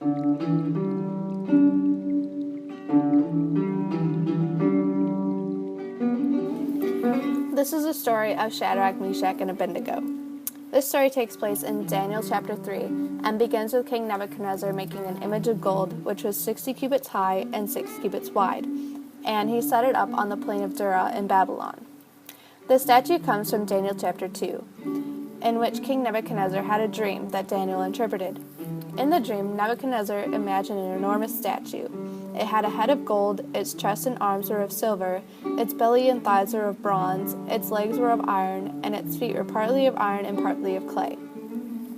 This is the story of Shadrach, Meshach, and Abednego. This story takes place in Daniel chapter 3 and begins with King Nebuchadnezzar making an image of gold which was 60 cubits high and 6 cubits wide, and he set it up on the plain of Dura in Babylon. The statue comes from Daniel chapter 2, in which King Nebuchadnezzar had a dream that Daniel interpreted. In the dream, Nebuchadnezzar imagined an enormous statue. It had a head of gold, its chest and arms were of silver, its belly and thighs were of bronze, its legs were of iron, and its feet were partly of iron and partly of clay.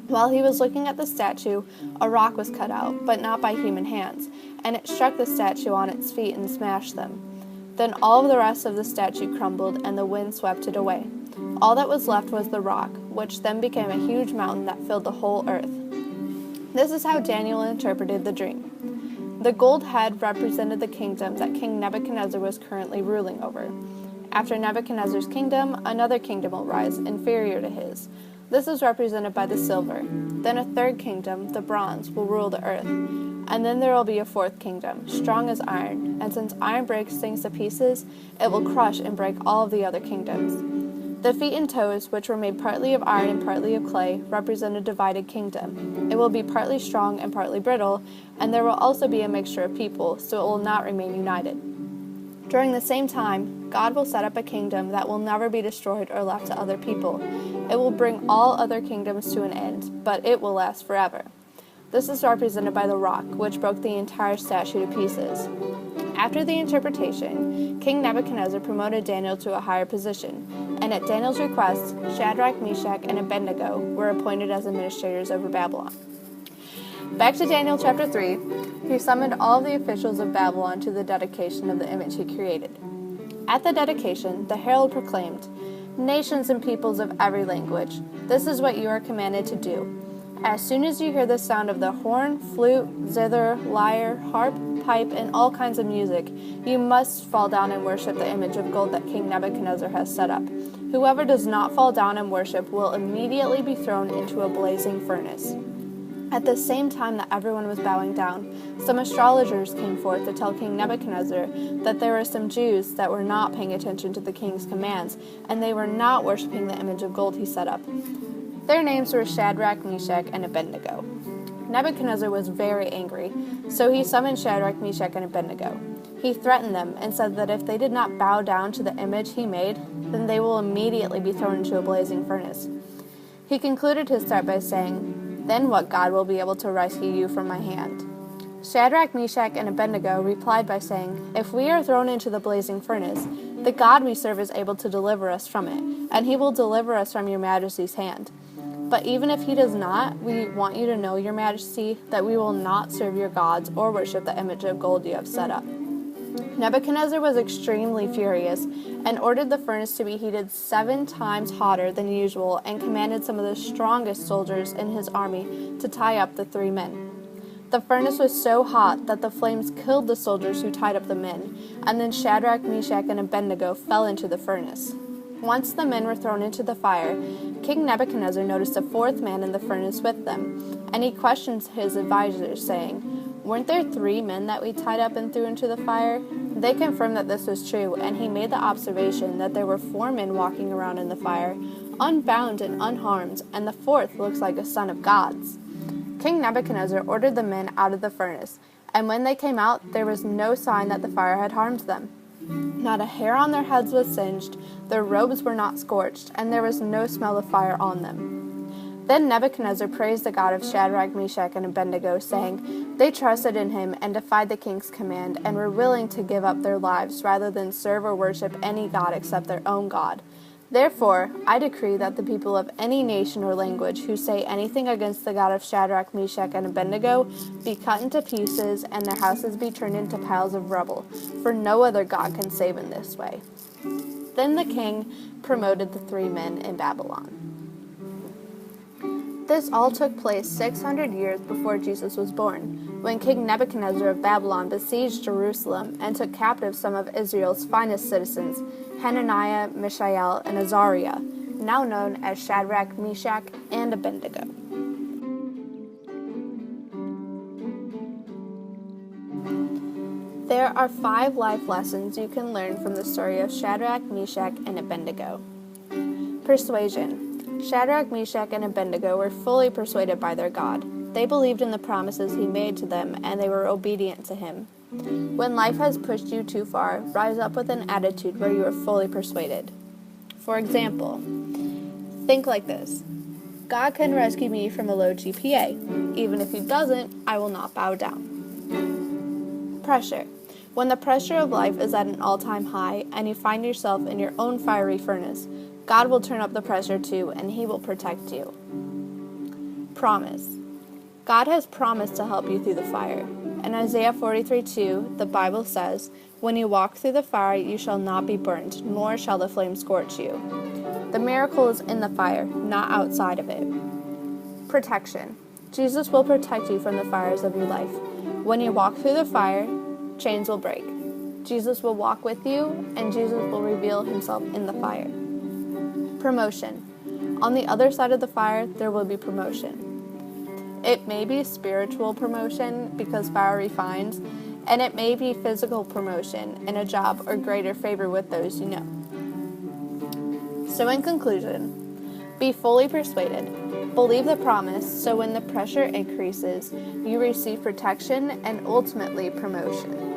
While he was looking at the statue, a rock was cut out, but not by human hands, and it struck the statue on its feet and smashed them. Then all of the rest of the statue crumbled, and the wind swept it away. All that was left was the rock, which then became a huge mountain that filled the whole earth. This is how Daniel interpreted the dream. The gold head represented the kingdom that King Nebuchadnezzar was currently ruling over. After Nebuchadnezzar's kingdom, another kingdom will rise, inferior to his. This is represented by the silver. Then a third kingdom, the bronze, will rule the earth. And then there will be a fourth kingdom, strong as iron. And since iron breaks things to pieces, it will crush and break all of the other kingdoms. The feet and toes, which were made partly of iron and partly of clay, represent a divided kingdom. It will be partly strong and partly brittle, and there will also be a mixture of people, so it will not remain united. During the same time, God will set up a kingdom that will never be destroyed or left to other people. It will bring all other kingdoms to an end, but it will last forever. This is represented by the rock, which broke the entire statue to pieces. After the interpretation, King Nebuchadnezzar promoted Daniel to a higher position, and at Daniel's request, Shadrach, Meshach, and Abednego were appointed as administrators over Babylon. Back to Daniel chapter 3, he summoned all of the officials of Babylon to the dedication of the image he created. At the dedication, the herald proclaimed, "Nations and peoples of every language, this is what you are commanded to do. As soon as you hear the sound of the horn, flute, zither, lyre, harp, pipe, and all kinds of music, you must fall down and worship the image of gold that King Nebuchadnezzar has set up. Whoever does not fall down and worship will immediately be thrown into a blazing furnace." At the same time that everyone was bowing down, some astrologers came forth to tell King Nebuchadnezzar that there were some Jews that were not paying attention to the king's commands, and they were not worshiping the image of gold he set up. Their names were Shadrach, Meshach, and Abednego. Nebuchadnezzar was very angry, so he summoned Shadrach, Meshach, and Abednego. He threatened them and said that if they did not bow down to the image he made, then they will immediately be thrown into a blazing furnace. He concluded his threat by saying, "Then what God will be able to rescue you from my hand?" Shadrach, Meshach, and Abednego replied by saying, "If we are thrown into the blazing furnace, the God we serve is able to deliver us from it, and he will deliver us from your majesty's hand. But even if he does not, we want you to know, your majesty, that we will not serve your gods or worship the image of gold you have set up." Nebuchadnezzar was extremely furious and ordered the furnace to be heated 7 times hotter than usual and commanded some of the strongest soldiers in his army to tie up the 3 men. The furnace was so hot that the flames killed the soldiers who tied up the men, and then Shadrach, Meshach, and Abednego fell into the furnace. Once the men were thrown into the fire, King Nebuchadnezzar noticed a 4th man in the furnace with them, and he questioned his advisors, saying, "Weren't there 3 men that we tied up and threw into the fire?" They confirmed that this was true, and he made the observation that there were 4 men walking around in the fire, unbound and unharmed, and the 4th looks like a son of God's. King Nebuchadnezzar ordered the men out of the furnace, and when they came out, there was no sign that the fire had harmed them. Not a hair on their heads was singed, their robes were not scorched, and there was no smell of fire on them. Then Nebuchadnezzar praised the God of Shadrach, Meshach, and Abednego, saying, "They trusted in him and defied the king's command, and were willing to give up their lives rather than serve or worship any god except their own God. Therefore, I decree that the people of any nation or language who say anything against the God of Shadrach, Meshach, and Abednego be cut into pieces and their houses be turned into piles of rubble, for no other God can save in this way." Then the king promoted the 3 men in Babylon. This all took place 600 years before Jesus was born, when King Nebuchadnezzar of Babylon besieged Jerusalem and took captive some of Israel's finest citizens, Hananiah, Mishael, and Azariah, now known as Shadrach, Meshach, and Abednego. There are 5 life lessons you can learn from the story of Shadrach, Meshach, and Abednego. Persuasion. Shadrach, Meshach, and Abednego were fully persuaded by their God. They believed in the promises he made to them, and they were obedient to him. When life has pushed you too far, rise up with an attitude where you are fully persuaded. For example, think like this: God can rescue me from a low GPA. Even if he doesn't, I will not bow down. Pressure. When the pressure of life is at an all-time high and you find yourself in your own fiery furnace, God will turn up the pressure too, and he will protect you. Promise. God has promised to help you through the fire. In Isaiah 43:2, the Bible says, "When you walk through the fire, you shall not be burnt, nor shall the flame scorch you." The miracle is in the fire, not outside of it. Protection. Jesus will protect you from the fires of your life. When you walk through the fire, chains will break. Jesus will walk with you, and Jesus will reveal himself in the fire. Promotion. On the other side of the fire, there will be promotion. It may be spiritual promotion because fire refines, and it may be physical promotion in a job or greater favor with those you know. So in conclusion, be fully persuaded. Believe the promise so when the pressure increases, you receive protection and ultimately promotion.